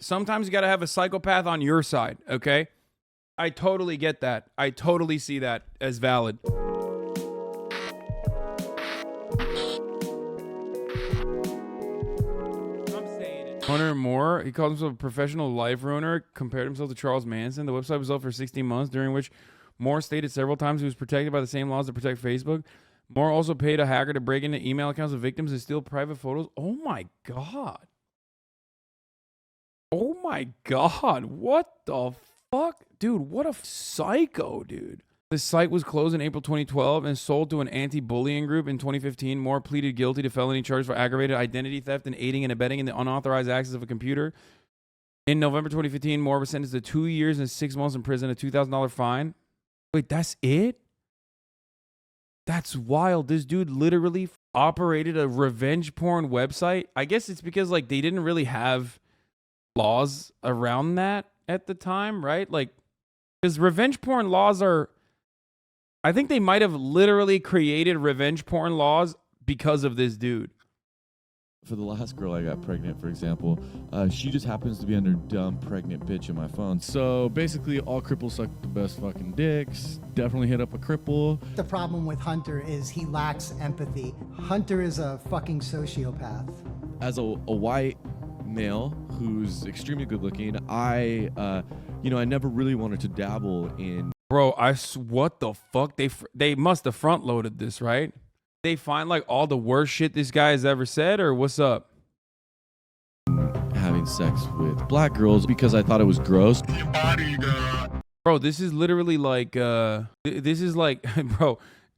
Sometimes you got to have a psychopath on your side, okay? I totally get that. I totally see that as valid. Hunter Moore, he called himself a professional life ruiner, compared himself to Charles Manson. The website was up for 16 months, during which Moore stated several times he was protected by the same laws that protect Facebook. Moore also paid a hacker to break into email accounts of victims and steal private photos. Oh my God. Oh my God. What the fuck? Dude, what a psycho, dude. The site was closed in April 2012 and sold to an anti-bullying group in 2015. Moore pleaded guilty to felony charges for aggravated identity theft and aiding and abetting in the unauthorized access of a computer. In November 2015, Moore was sentenced to 2 years and 6 months in prison, a $2,000 fine. Wait, that's it? That's wild. This dude literally operated a revenge porn website. I guess it's because like they didn't really have laws around that at the time, right? Like, because revenge porn laws are, I think they might have literally created revenge porn laws because of this dude. For the last girl I got pregnant, for example, she just happens to be under dumb pregnant bitch in my phone. So basically, all cripples suck the best fucking dicks. Definitely hit up a cripple. The problem with Hunter is he lacks empathy. Hunter is a fucking sociopath. As a white male who's extremely good looking, I never really wanted to dabble in. Bro, what the fuck? They must have front loaded this, right? They find like all the worst shit this guy has ever said, or what's up? Having sex with black girls because I thought it was gross. Bro, this is literally like, bro,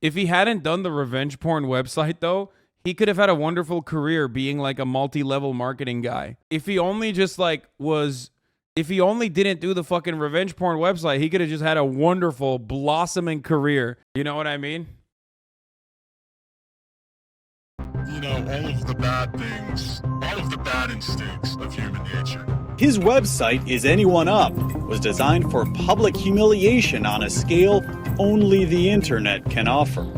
if he hadn't done the revenge porn website though, he could have had a wonderful career being like a multi-level marketing guy. If he only just like if he only didn't do the fucking revenge porn website, he could have just had a wonderful blossoming career. You know what I mean? You know, all of the bad things, all of the bad instincts of human nature. His website, Is Anyone Up?, was designed for public humiliation on a scale only the internet can offer.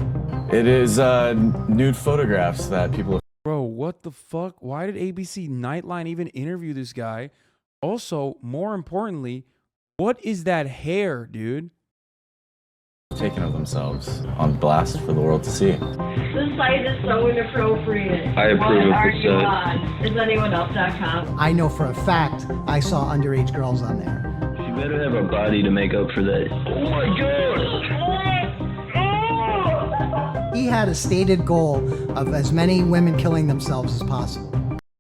It is nude photographs that people... Bro, what the fuck? Why did ABC Nightline even interview this guy? Also, more importantly, what is that hair, dude? Taken of themselves on blast for the world to see. This site is so inappropriate. I approve What are of you the on? IsAnyoneUp.com. I know for a fact I saw underage girls on there. You better have a body to make up for that. Oh my god! He had a stated goal of as many women killing themselves as possible.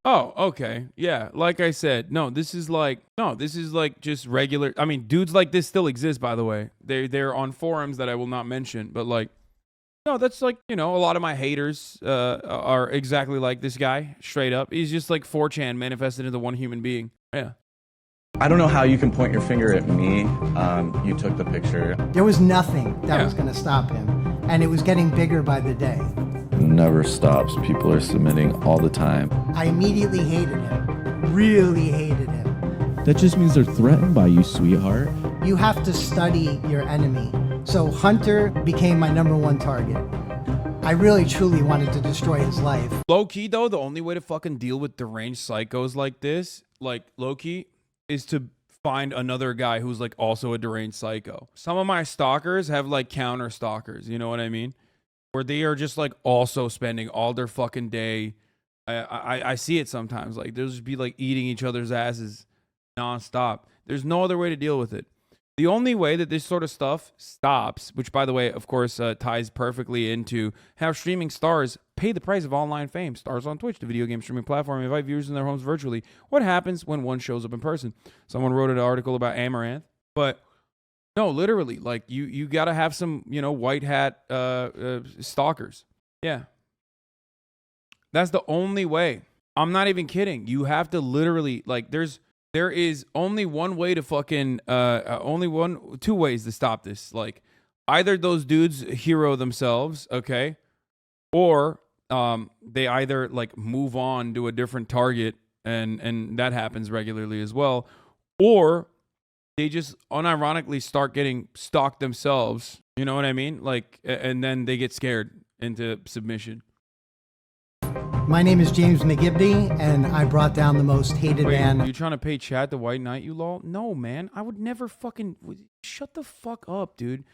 Oh, okay. Yeah, like I said, this is like just regular. I mean, dudes like this still exist, by the way. They're on forums that I will not mention, but like, no, that's like, a lot of my haters are exactly like this guy, straight up. He's just like 4chan manifested into one human being. Yeah. I don't know how you can point your finger at me. You took the picture. There was nothing that was going to stop him, and it was getting bigger by the day. It never stops. People are submitting all the time. I immediately hated him. Really hated him. That just means they're threatened by you, sweetheart. You have to study your enemy. So Hunter became my #1 target. I really, truly wanted to destroy his life. Low-key, though, the only way to fucking deal with deranged psychos like this, like low-key, is to find another guy who's like also a deranged psycho. Some of my stalkers have like counter stalkers, you know what I mean? Where they are just like also spending all their fucking day. I see it sometimes. Like they'll just be like eating each other's asses nonstop. There's no other way to deal with it. The only way that this sort of stuff stops, which by the way, of course, ties perfectly into how streaming stars pay the price of online fame. Stars on Twitch, the video game streaming platform, invite viewers in their homes virtually. What happens when one shows up in person? Someone wrote an article about Amaranth, but no, literally, like you got to have some, white hat stalkers. Yeah. That's the only way. I'm not even kidding. You have to literally, like, there is only one way to fucking, two ways to stop this. Like, either those dudes hero themselves, okay? Or they either, like, move on to a different target, and that happens regularly as well. Or they just unironically start getting stalked themselves. You know what I mean? Like, and then they get scared into submission. My name is James McGibney, and I brought down the most hated Wait, man. you trying to pay Chad the White Knight, you lol? No, man. I would never fucking... Shut the fuck up, dude.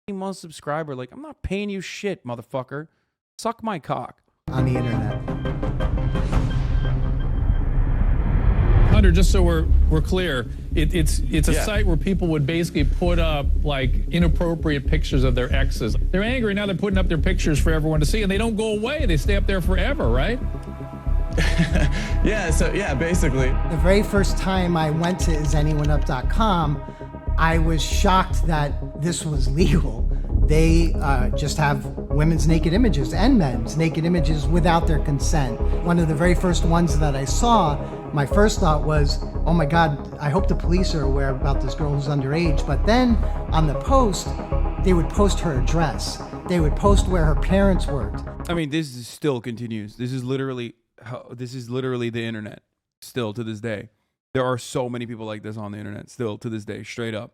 18-month subscriber. Like, I'm not paying you shit, motherfucker. Suck my cock. On the internet. Hunter, just so we're clear, it's a site where people would basically put up like inappropriate pictures of their exes. They're angry now. They're putting up their pictures for everyone to see, and they don't go away. They stay up there forever, right? Yeah, basically. The very first time I went to isanyoneup.com, I was shocked that this was legal. They just have women's naked images and men's naked images without their consent. One of the very first ones that I saw, my first thought was, oh my God, I hope the police are aware about this girl who's underage. But then on the post, they would post her address. They would post where her parents worked. I mean, this is still continues. This is literally the internet still to this day. There are so many people like this on the internet still to this day, straight up.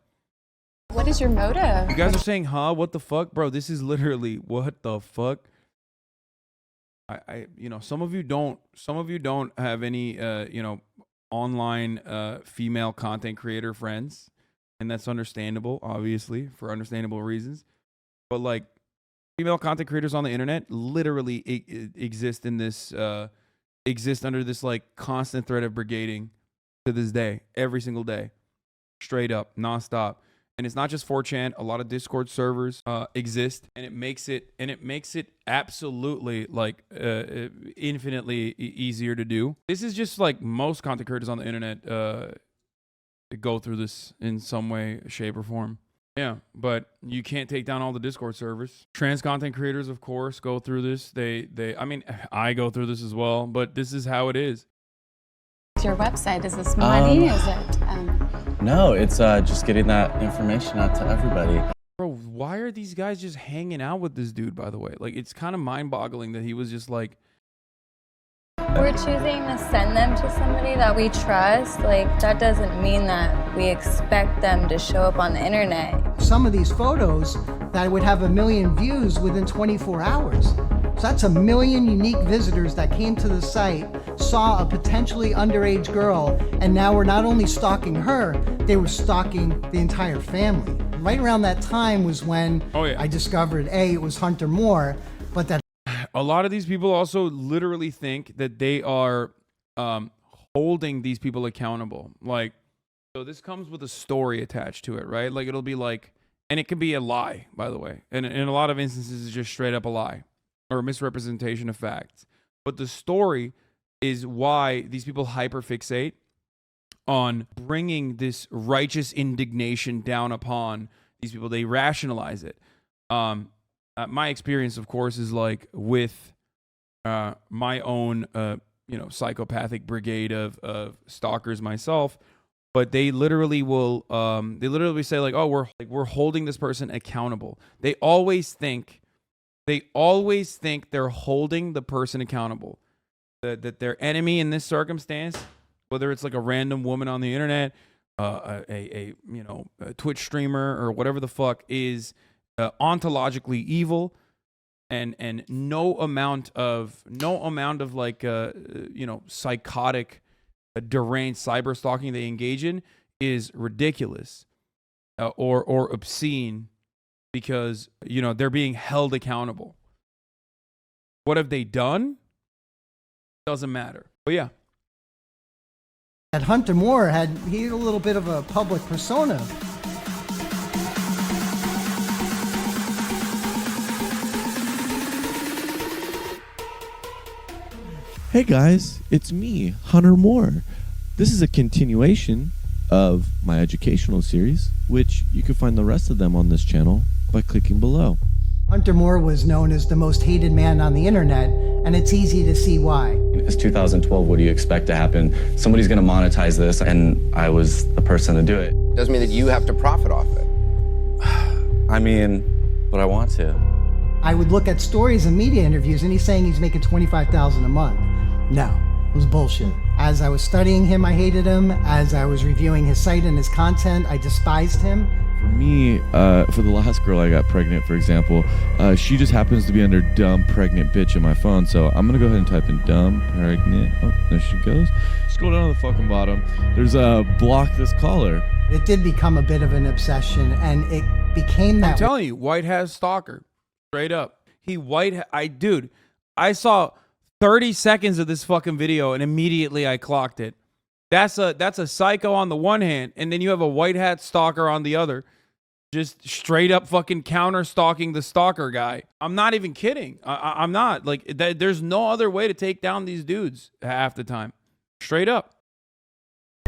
What is your motive? You guys are saying, huh? What the fuck? Bro, this is literally what the fuck? You know, some of you don't have any, you know, online female content creator friends. And that's understandable, obviously, for understandable reasons. But like, female content creators on the internet literally exist in this, exist under this like constant threat of brigading to this day, every single day, straight up, nonstop. And it's not just 4chan. A lot of Discord servers exist, and it makes it absolutely like infinitely easier to do. This is just like most content creators on the internet go through this in some way, shape, or form. Yeah, but you can't take down all the Discord servers. Trans content creators, of course, go through this. I mean, I go through this as well, but this is how it is. Your website, is this money? Is it? No, it's just getting that information out to everybody. Bro, why are these guys just hanging out with this dude, by the way? Like, it's kind of mind-boggling that he was just like... We're choosing to send them to somebody that we trust. Like, that doesn't mean that we expect them to show up on the internet. Some of these photos that would have 1 million views within 24 hours. So that's 1 million unique visitors that came to the site, saw a potentially underage girl, and now we're not only stalking her, they were stalking the entire family. Right around that time was when I discovered, A, it was Hunter Moore, but that a lot of these people also literally think that they are holding these people accountable. Like, so this comes with a story attached to it, right? Like, it'll be like, and it can be a lie, by the way. And in a lot of instances, it's just straight up a lie or a misrepresentation of facts. But the story is why these people hyperfixate on bringing this righteous indignation down upon these people. They rationalize it. My experience, of course, is like with my own, you know, psychopathic brigade of stalkers myself. But they literally will, they literally say like, oh, we're holding this person accountable. They always think they're holding the person accountable. That their enemy in this circumstance, whether it's like a random woman on the internet, a Twitch streamer or whatever the fuck, is ontologically evil, and no amount of like psychotic, deranged cyber stalking they engage in is ridiculous or obscene, because they're being held accountable. What have they done? Doesn't matter. But yeah. That Hunter Moore he had a little bit of a public persona. Hey guys, it's me, Hunter Moore. This is a continuation of my educational series, which you can find the rest of them on this channel by clicking below. Hunter Moore was known as the most hated man on the internet, and it's easy to see why. It's 2012, what do you expect to happen? Somebody's gonna monetize this, and I was the person to do it. Doesn't mean that you have to profit off it. I mean, but I want to. I would look at stories and media interviews, and he's saying he's making $25,000 a month. No, it was bullshit. As I was studying him, I hated him. As I was reviewing his site and his content, I despised him. For me, for the last girl I got pregnant, for example, she just happens to be under dumb pregnant bitch in my phone. So I'm going to go ahead and type in dumb pregnant. Oh, there she goes. Scroll down to the fucking bottom. There's a block this caller. It did become a bit of an obsession, and it became that. I'm telling you, white hat stalker. Straight up. Dude, I saw 30 seconds of this fucking video and immediately I clocked it. That's a psycho on the one hand, and then you have a white hat stalker on the other. Just straight up fucking counter stalking the stalker guy. I'm not even kidding. I'm not. Like, there's no other way to take down these dudes half the time. Straight up.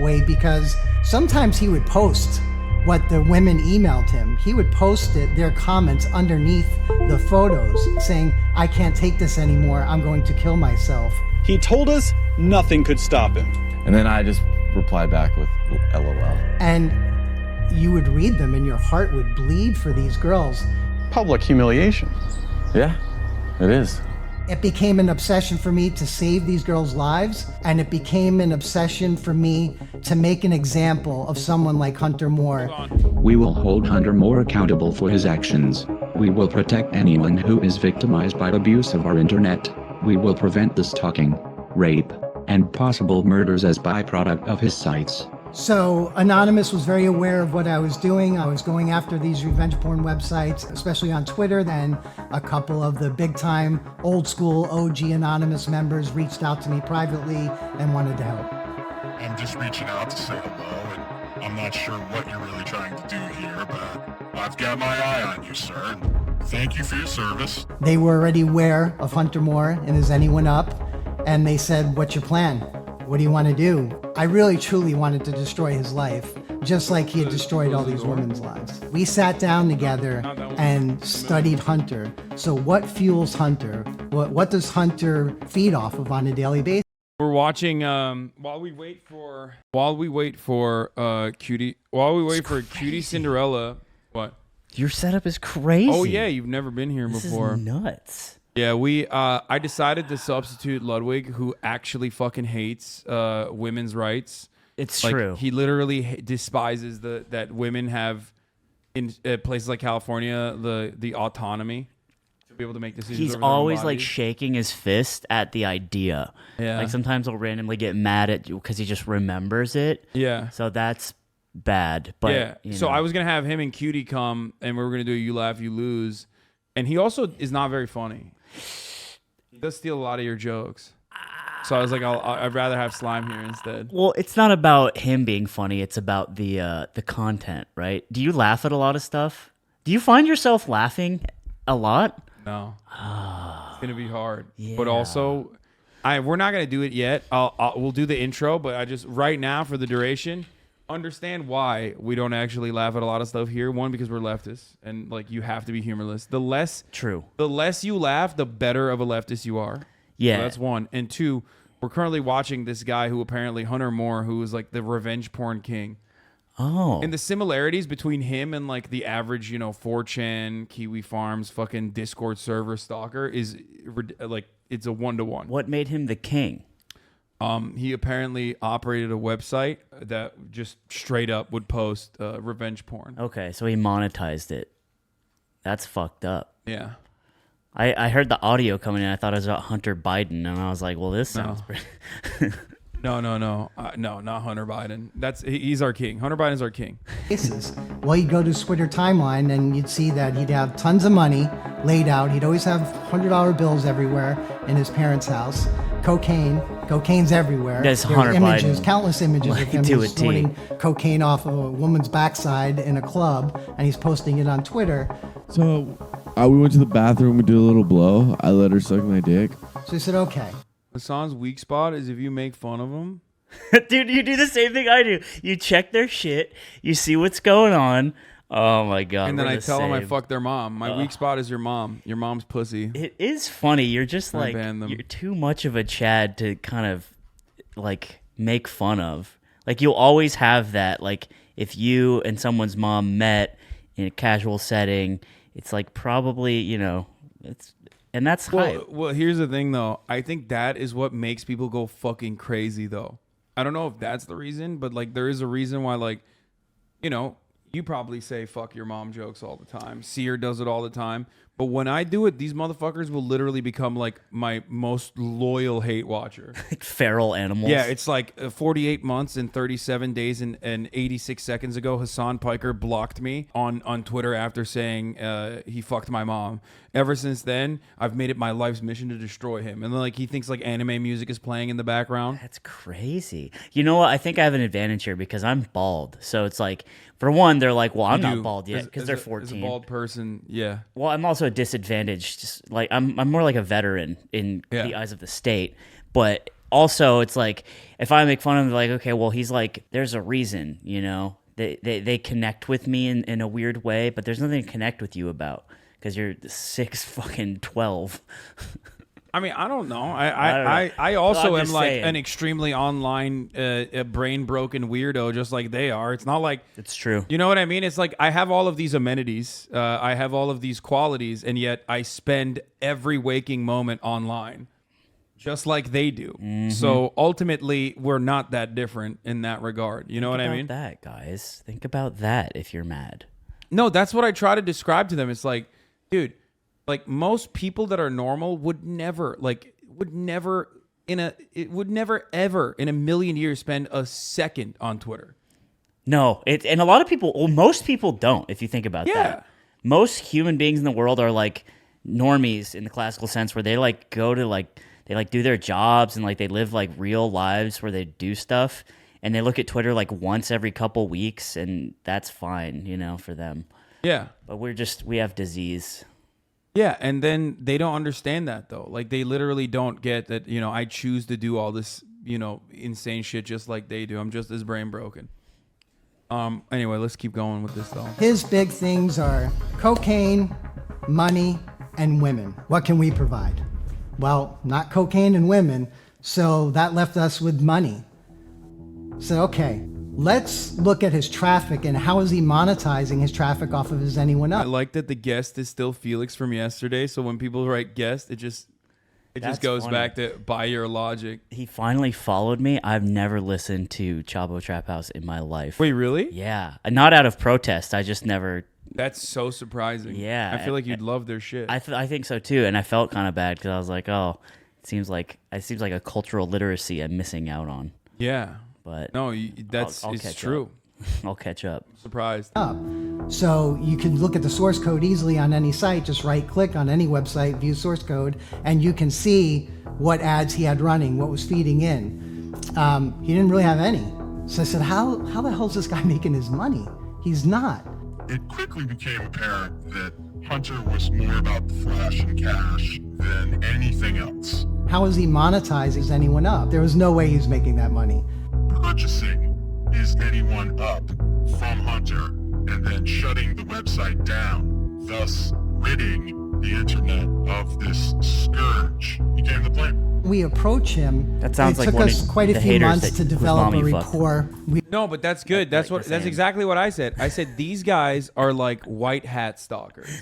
Way, because sometimes he would post what the women emailed him. He would post their comments underneath the photos saying, I can't take this anymore. I'm going to kill myself. He told us nothing could stop him. And then I just replied back with LOL. And you would read them and your heart would bleed for these girls. Public humiliation. Yeah, it is. It became an obsession for me to save these girls' lives, and it became an obsession for me to make an example of someone like Hunter Moore. We will hold Hunter Moore accountable for his actions. We will protect anyone who is victimized by abuse of our internet. We will prevent the stalking, rape, and possible murders as byproduct of his sites. So Anonymous was very aware of what I was doing. I was going after these revenge porn websites, especially on Twitter. Then a couple of the big time old school OG Anonymous members reached out to me privately and wanted to help. I'm just reaching out to say hello, and I'm not sure what you're really trying to do here, but I've got my eye on you, sir. Thank you for your service. They were already aware of Hunter Moore and Is Anyone Up? And they said, what's your plan? What do you want to do? I really truly wanted to destroy his life, just like he had destroyed all these women's lives. We sat down together and studied Hunter. So what fuels Hunter? What does Hunter feed off of on a daily basis? We're watching while we wait for Cutie Cinderella. What? Your setup is crazy. Oh yeah, you've never been here before. This is nuts. Yeah, I decided to substitute Ludwig, who actually fucking hates women's rights. It's true. He literally despises that women have in places like California the autonomy to be able to make decisions. He's over their own always like bodies. shaking his fist at the idea. Yeah. Like sometimes he'll randomly get mad at you because he just remembers it. Yeah. So that's bad. But yeah. So I was gonna have him and Cutie come, and we were gonna do a You Laugh, You Lose, and he also is not very funny. He does steal a lot of your jokes. So I was like, I'd rather have Slime here instead. Well, it's not about him being funny. It's about the content, right? Do you laugh at a lot of stuff? Do you find yourself laughing a lot? No. It's gonna be hard. Yeah. But also, we're not gonna do it yet. We'll do the intro, but I just right now for the duration, understand why we don't actually laugh at a lot of stuff here. One, because we're leftists, and like you have to be humorless. The less you laugh, the better of a leftist you are. Yeah, so that's one. And two, we're currently watching this guy who apparently Hunter Moore, who is like the revenge porn king. Oh, and the similarities between him and like the average, 4chan, Kiwi Farms, fucking Discord server stalker is like it's a 1-to-1. What made him the king? He apparently operated a website that just straight up would post revenge porn. Okay, so he monetized it. That's fucked up. Yeah. I heard the audio coming in. I thought it was about Hunter Biden, and I was like, well, this sounds pretty... No, not Hunter Biden. He's our king. Hunter Biden's our king. Well, you'd go to his Twitter timeline and you'd see that he'd have tons of money laid out. He'd always have $100 bills everywhere in his parents' house. Cocaine's everywhere. There's There's Hunter images, Biden. countless images of him To a T. snorting cocaine off of a woman's backside in a club, and he's posting it on Twitter. So we went to the bathroom, we did a little blow. I let her suck my dick. So he said, okay. Hasan's weak spot is if you make fun of him. Dude, you do the same thing I do. You check their shit, you see what's going on. Oh my god. And then I tell them I same. fucked their mom. My weak spot is your mom. Your mom's pussy. It is funny. You're just I like, ban them. you're too much of a Chad to kind of like make fun of. Like you'll always have that. Like if you and someone's mom met in a casual setting, it's like probably, and that's hype. Well, here's the thing though. I think that is what makes people go fucking crazy though. I don't know if that's the reason, but like there is a reason why, like, You probably say fuck your mom jokes all the time. Seer does it all the time. But when I do it, these motherfuckers will literally become like my most loyal hate watcher. Like feral animals. Yeah, it's like 48 months and 37 days and 86 seconds ago, Hassan Piker blocked me on Twitter after saying he fucked my mom. Ever since then, I've made it my life's mission to destroy him. And then, like, he thinks like anime music is playing in the background. That's crazy. You know what? I think I have an advantage here because I'm bald. So it's like, for one, they're like, well, I'm not bald yet because they're 14. As a bald person, yeah. Well, I'm also a disadvantage. Just like I'm more like a veteran in the eyes of the state. But also, it's like if I make fun of him, like, okay, well, he's like, there's a reason, you know. They connect with me in a weird way, but there's nothing to connect with you about because you're 6'12". I mean, I don't know. I also am like saying. an extremely online, brain broken weirdo, just like they are. It's not like it's true. You know what I mean? It's like I have all of these amenities, I have all of these qualities, and yet I spend every waking moment online, just like they do. Mm-hmm. So ultimately, we're not that different in that regard. You know what I mean? Think about that, guys. Think about that. If you're mad. No, that's what I try to describe to them. It's like, dude. Like most people that are normal would never ever in a million years spend a second on Twitter. No, and a lot of people, well, most people don't, if you think about that. Most human beings in the world are like normies in the classical sense where they like go to like, they like do their jobs and like they live like real lives where they do stuff and they look at Twitter like once every couple weeks and that's fine, you know, for them. Yeah. But we have disease. Yeah, and then they don't understand that though. Like they literally don't get that, you know, I choose to do all this, you know, insane shit just like they do. I'm just as brain broken. Anyway, let's keep going with this though. His big things are cocaine, money, and women. What can we provide? Well, not cocaine and women, so that left us with money. So, okay, let's look at his traffic and how is he monetizing his traffic off of his anyone up. I like that the guest is still Felix from yesterday, so when people write guest, it just goes back to by your logic. He finally followed me. I've never listened to Chabo Trap House in my life. Wait, really? Yeah. Not out of protest. I just never... That's so surprising. Yeah. I feel like you'd love their shit. I think so too, and I felt kind of bad because I was like, oh, it seems like a cultural literacy I'm missing out on. Yeah. But no, it's true. I'll catch up. Surprised. So you can look at the source code easily on any site. Just right click on any website, view source code, and you can see what ads he had running, what was feeding in. He didn't really have any. So I said, how the hell is this guy making his money? He's not. It quickly became apparent that Hunter was more about the flash and cash than anything else. How is he monetizing anyone up? There was no way he was making that money. Purchasing is anyone up from Hunter and then shutting the website down, thus ridding the internet of this scourge became the plan. We approach him. That sounds like it took us quite a few months to develop a rapport. No, but that's good. That's exactly what I said. I said these guys are like white hat stalkers.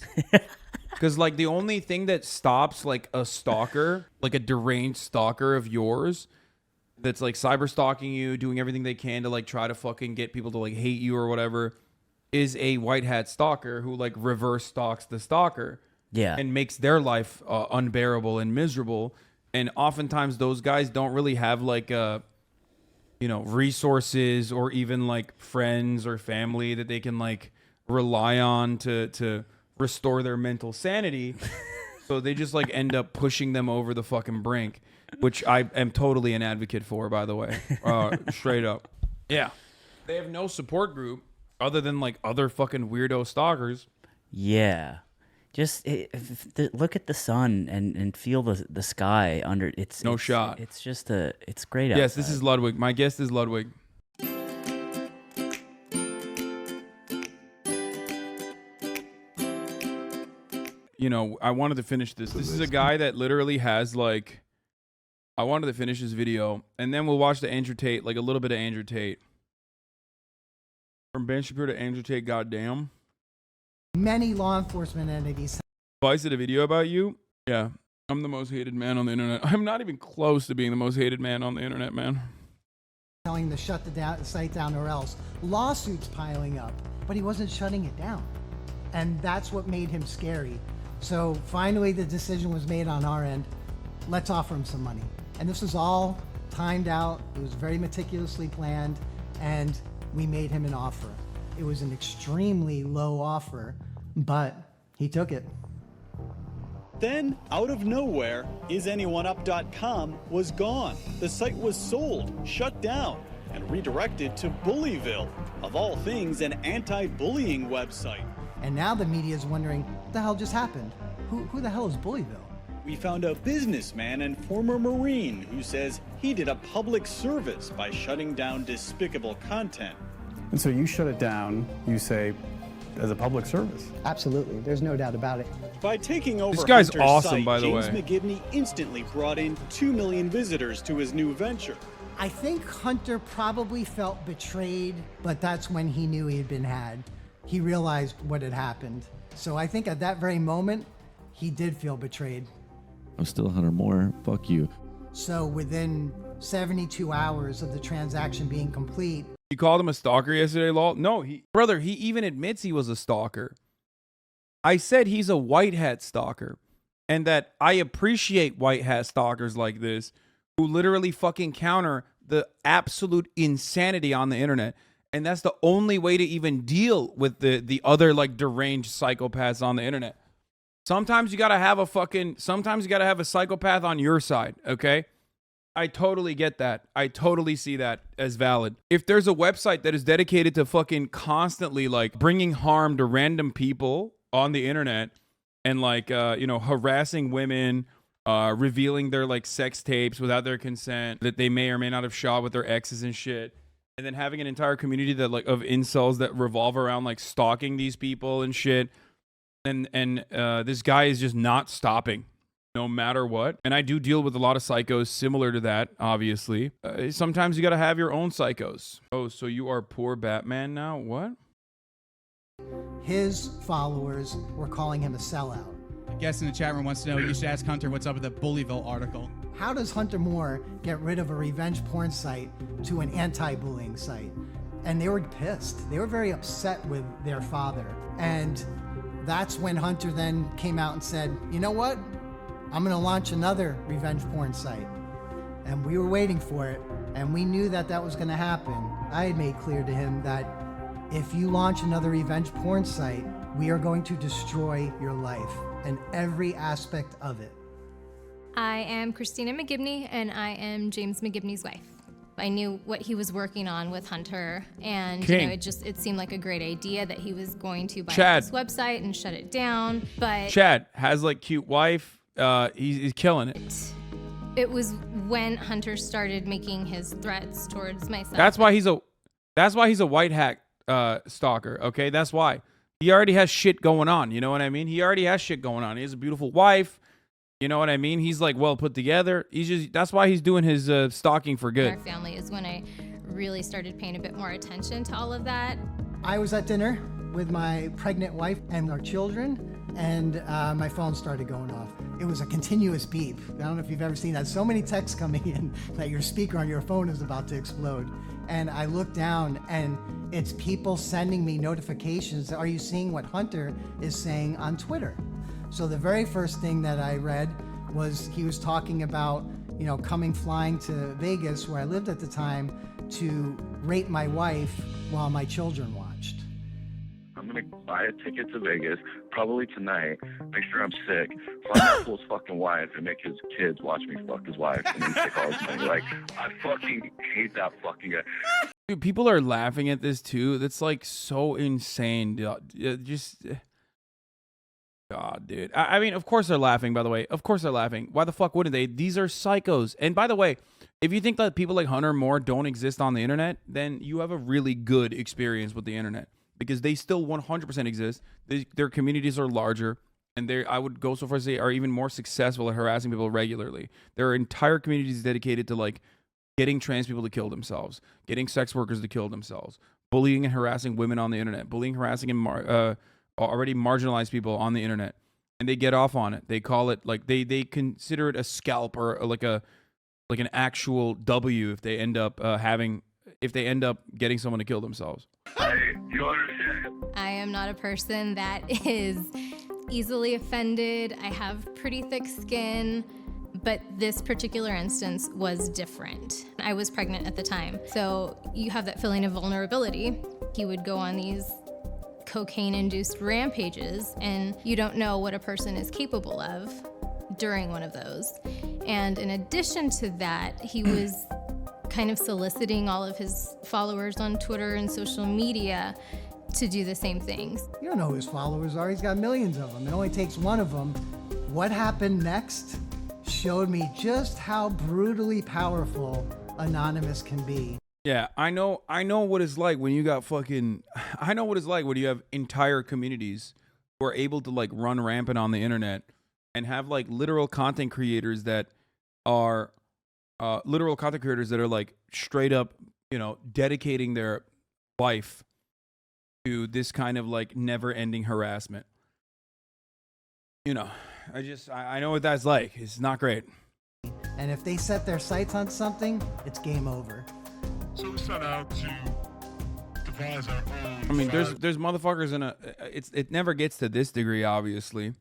Because like the only thing that stops like a stalker, like a deranged stalker of yours, that's like cyber stalking you, doing everything they can to like try to fucking get people to like hate you or whatever, is a white hat stalker who like reverse stalks the stalker. Yeah. And makes their life unbearable and miserable. And oftentimes those guys don't really have like resources or even like friends or family that they can like rely on to restore their mental sanity. So they just like end up pushing them over the fucking brink, which I am totally an advocate for, by the way. Straight up. Yeah. They have no support group other than like other fucking weirdo stalkers. Yeah. Just look at the sun and feel the sky under it's no shot. It's just it's great. Yes, outside. This is Ludwig. My guest is Ludwig. You know, I wanted to finish this. This is a guy that literally has like, I wanted to finish his video and then we'll watch the Andrew Tate, like a little bit of Andrew Tate. From Ben Shapiro to Andrew Tate, goddamn. Many law enforcement entities. If I did a video about you, yeah, I'm the most hated man on the internet. I'm not even close to being the most hated man on the internet, man. telling him to shut the site down or else. Lawsuits piling up, but he wasn't shutting it down. And that's what made him scary. So finally the decision was made on our end. Let's offer him some money. And this was all timed out. It was very meticulously planned, and we made him an offer. It was an extremely low offer, but he took it. Then, out of nowhere, isanyoneup.com was gone. The site was sold, shut down, and redirected to Bullyville, of all things an anti-bullying website. And now the media is wondering, what the hell just happened? Who the hell is Bullyville? We found a businessman and former Marine who says he did a public service by shutting down despicable content. And so you shut it down, you say, as a public service. Absolutely, there's no doubt about it. By taking over This guy's Hunter's awesome, site, by the James way. McGivney instantly brought in 2 million visitors to his new venture. I think Hunter probably felt betrayed, but that's when he knew he had been had. He realized what had happened. So I think at that very moment, he did feel betrayed. I'm still 100 more. Fuck you. So within 72 hours of the transaction being complete. You called him a stalker yesterday, lol? No, brother, he even admits he was a stalker. I said he's a white hat stalker, and that I appreciate white hat stalkers like this who literally fucking counter the absolute insanity on the internet. And that's the only way to even deal with the other like deranged psychopaths on the internet. Sometimes you gotta have a psychopath on your side, okay? I totally get that. I totally see that as valid. If there's a website that is dedicated to fucking constantly like bringing harm to random people on the internet and like, harassing women, revealing their like sex tapes without their consent that they may or may not have shot with their exes and shit, and then having an entire community that like of incels that revolve around like stalking these people and shit, and this guy is just not stopping no matter what. And I do deal with a lot of psychos similar to that, obviously. Sometimes you gotta have your own psychos. Oh, so you are poor Batman now? What? His followers were calling him a sellout. A guest in the chat room wants to know, you should ask Hunter what's up with the Bullyville article. How does Hunter Moore get rid of a revenge porn site to an anti-bullying site? And they were pissed. They were very upset with their father. And that's when Hunter then came out and said, you know what? I'm gonna launch another revenge porn site. And we were waiting for it. And we knew that that was gonna happen. I had made clear to him that if you launch another revenge porn site, we are going to destroy your life and every aspect of it. I am Christina McGivney, and I am James McGivney's wife. I knew what he was working on with Hunter, and it seemed like a great idea that he was going to buy this website and shut it down. But Chad has like cute wife. He's killing it. It was when Hunter started making his threats towards myself. That's why he's a white hat stalker. Okay, that's why. He already has shit going on. You know what I mean? He already has shit going on. He has a beautiful wife. You know what I mean? He's like well put together. That's why he's doing his stalking for good. Our family is when I really started paying a bit more attention to all of that. I was at dinner with my pregnant wife and our children, and my phone started going off. It was a continuous beep. I don't know if you've ever seen that. So many texts coming in that your speaker on your phone is about to explode. And I look down, and it's people sending me notifications. Are you seeing what Hunter is saying on Twitter? So the very first thing that I read was he was talking about, coming flying to Vegas, where I lived at the time, to rape my wife while my children watched. I'm gonna buy a ticket to Vegas, probably tonight, make sure I'm sick, fly my his fucking wife, and make his kids watch me fuck his wife, and then take all his money. Like, I fucking hate that fucking guy. Dude, people are laughing at this too. That's like so insane. God, dude. I mean, of course they're laughing, by the way. Of course they're laughing. Why the fuck wouldn't they? These are psychos. And by the way, if you think that people like Hunter Moore don't exist on the internet, then you have a really good experience with the internet, because they still 100% exist. Their communities are larger, and I would go so far as to say are even more successful at harassing people regularly. There are entire communities dedicated to like getting trans people to kill themselves, getting sex workers to kill themselves, bullying and harassing women on the internet, bullying, harassing, and already marginalized people on the internet, and they get off on it. They call it like they consider it a scalp or like an actual W if they end up having if they end up getting someone to kill themselves. You understand? I am not a person that is easily offended. I have pretty thick skin, but this particular instance was different. I was pregnant at the time, so you have that feeling of vulnerability. He would go on these cocaine-induced rampages, and you don't know what a person is capable of during one of those. And in addition to that, he was kind of soliciting all of his followers on Twitter and social media to do the same things. You don't know who his followers are. He's got millions of them. It only takes one of them. What happened next showed me just how brutally powerful Anonymous can be. Yeah, I know what it's like when you got I know what it's like when you have entire communities who are able to like run rampant on the internet and have like literal content creators that are like straight up, you know, dedicating their life to this kind of like never-ending harassment. You know, I know what that's like. It's not great. And if they set their sights on something, it's game over. So we set out to devise our own. I mean, there's motherfuckers it never gets to this degree, obviously,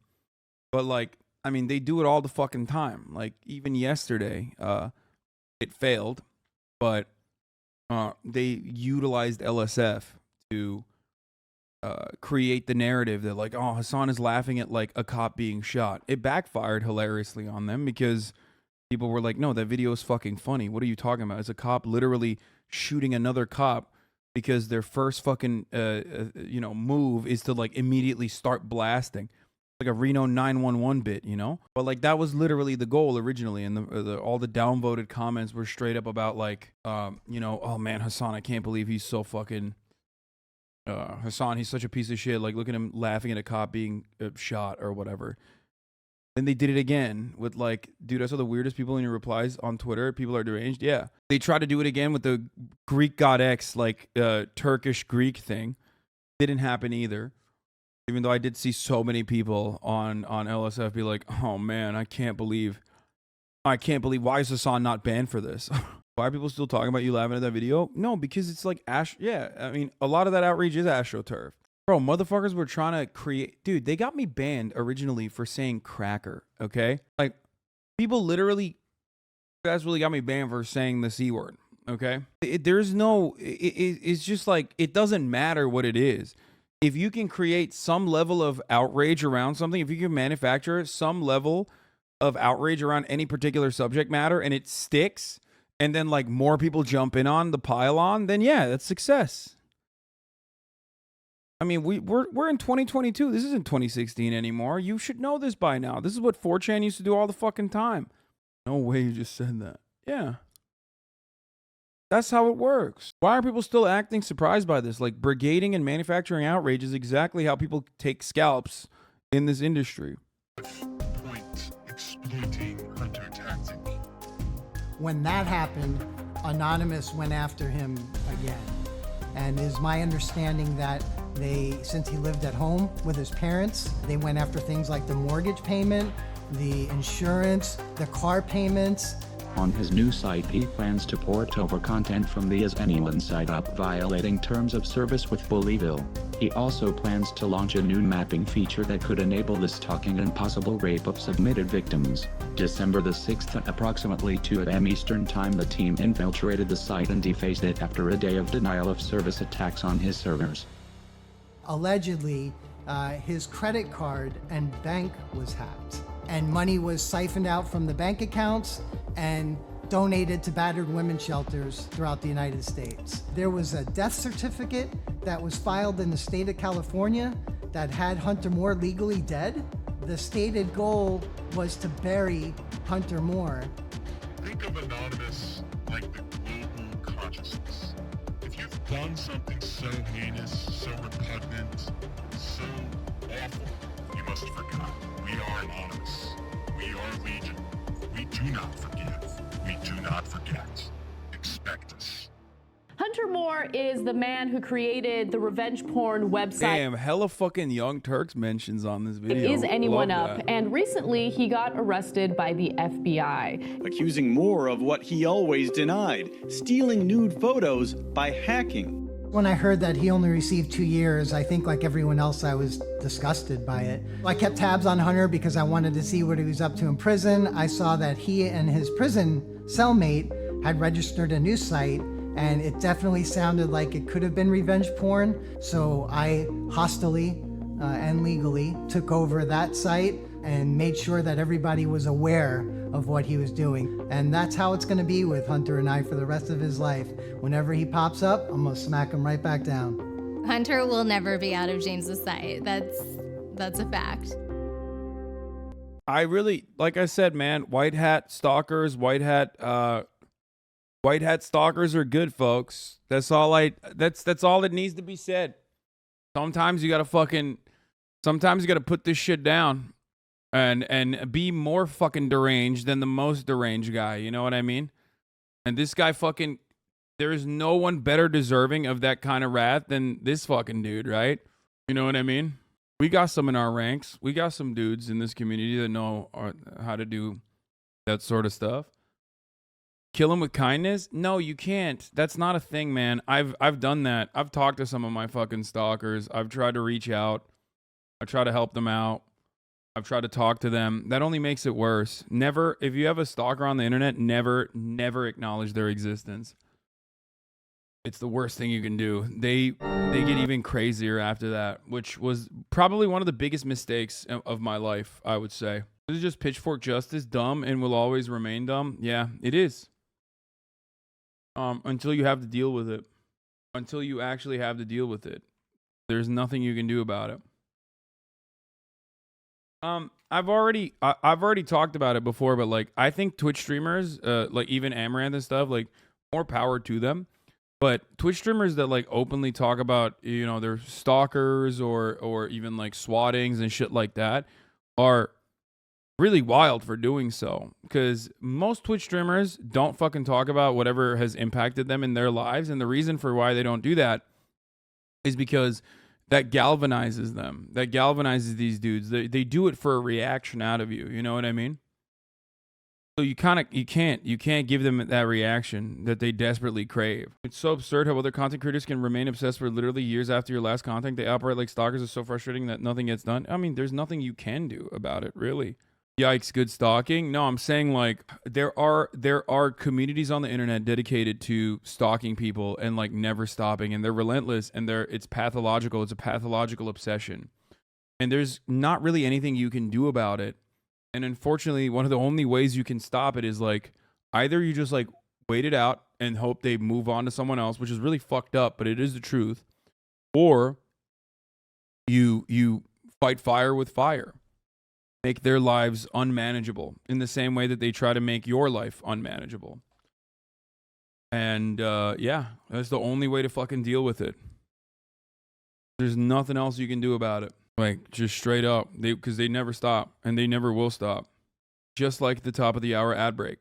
but like, I mean, they do it all the fucking time. Like even yesterday, it failed, but they utilized LSF to create the narrative that like, oh, Hasan is laughing at like a cop being shot. It backfired hilariously on them because people were like, no, that video is fucking funny. What are you talking about? It's a cop literally shooting another cop because their first fucking move is to like immediately start blasting. Like a Reno 911 bit, you know? But like that was literally the goal originally, and all the downvoted comments were straight up about like, oh man, Hasan, I can't believe he's so fucking Hasan, he's such a piece of shit. Like, look at him laughing at a cop being shot or whatever. Then they did it again with like, dude, I saw the weirdest people in your replies on Twitter. People are deranged. Yeah. They tried to do it again with the Greek God X, like Turkish Greek thing. Didn't happen either. Even though I did see so many people on LSF be like, oh man, I can't believe, why is Hasan not banned for this? Why are people still talking about you laughing at that video? No, because it's like, yeah, I mean, a lot of that outrage is AstroTurf. Bro, motherfuckers were trying to create, dude, they got me banned originally for saying cracker, okay? Like, people literally, guys really got me banned for saying the C word, okay? It's just like, it doesn't matter what it is. If you can create some level of outrage around something, if you can manufacture some level of outrage around any particular subject matter and it sticks, and then like more people jump in on the pile-on, then yeah, that's success. I mean, we're in 2022. This isn't 2016 anymore. You should know this by now. This is what 4chan used to do all the fucking time. No way you just said that. Yeah. That's how it works. Why are people still acting surprised by this? Like, brigading and manufacturing outrage is exactly how people take scalps in this industry. Point exploiting hunter tactic. When that happened, Anonymous went after him again. And is my understanding that since he lived at home with his parents, they went after things like the mortgage payment, the insurance, the car payments. On his new site, he plans to port over content from the Is Anyone site up, violating terms of service with Bullyville. He also plans to launch a new mapping feature that could enable the stalking and possible rape of submitted victims. December the 6th at approximately 2 a.m. Eastern Time, the team infiltrated the site and defaced it after a day of denial of service attacks on his servers. Allegedly, his credit card and bank was hacked, and money was siphoned out from the bank accounts and donated to battered women's shelters throughout the United States. There was a death certificate that was filed in the state of California that had Hunter Moore legally dead. The stated goal was to bury Hunter Moore. Think of Anonymous like the global consciousness. If you've done something so heinous, so repugnant, so awful, you must have forgotten. We are Anonymous. We are Legion. We do not forgive. We do not forget. Expect us. Hunter Hunter Moore is the man who created the revenge porn website. Damn, hella fucking Young Turks mentions on this video. Is Anyone Up? That. And recently he got arrested by the FBI. Accusing Moore of what he always denied, stealing nude photos by hacking. When I heard that he only received 2 years, I think like everyone else, I was disgusted by it. I kept tabs on Hunter because I wanted to see what he was up to in prison. I saw that he and his prison cellmate had registered a new site, and it definitely sounded like it could have been revenge porn. So I hostily and legally took over that site and made sure that everybody was aware of what he was doing. And that's how it's gonna be with Hunter and I for the rest of his life. Whenever he pops up, I'm gonna smack him right back down. Hunter will never be out of James's sight. That's a fact. I really, like I said, man, white hat stalkers are good, folks. That's all that needs to be said. Sometimes you gotta put this shit down and be more fucking deranged than the most deranged guy. You know what I mean? And this guy there is no one better deserving of that kind of wrath than this fucking dude, right? You know what I mean? We got some in our ranks. We got some dudes in this community that know how to do that sort of stuff. Kill him with kindness? No, you can't. That's not a thing, man. I've done that. I've talked to some of my fucking stalkers. I've tried to reach out. I try to help them out. I've tried to talk to them. That only makes it worse. Never, if you have a stalker on the internet, never acknowledge their existence. It's the worst thing you can do. They get even crazier after that, which was probably one of the biggest mistakes of my life, I would say. This is just pitchfork justice, dumb and will always remain dumb. Yeah, it is. Until you have to deal with it. Until you actually have to deal with it. There's nothing you can do about it. I've already talked about it before, but like I think Twitch streamers, like even Amaranth and stuff, like more power to them. But Twitch streamers that like openly talk about, you know, their stalkers or even like swattings and shit like that are really wild for doing so. Because most Twitch streamers don't fucking talk about whatever has impacted them in their lives, and the reason for why they don't do that is because that galvanizes them. That galvanizes these dudes. They do it for a reaction out of you. You know what I mean? So you can't give them that reaction that they desperately crave. It's so absurd how other content creators can remain obsessed for literally years after your last content. They operate like stalkers. It's so frustrating that nothing gets done. I mean, there's nothing you can do about it, really. Yikes, good stalking? No, I'm saying like there are communities on the internet dedicated to stalking people and like never stopping, and they're relentless, and it's pathological. It's a pathological obsession. And there's not really anything you can do about it. And unfortunately, one of the only ways you can stop it is like either you just like wait it out and hope they move on to someone else, which is really fucked up, but it is the truth, or you fight fire with fire. Make their lives unmanageable in the same way that they try to make your life unmanageable. And yeah, that's the only way to fucking deal with it. There's nothing else you can do about it. Like, just straight up. Because they never stop, and they never will stop. Just like the top of the hour ad break.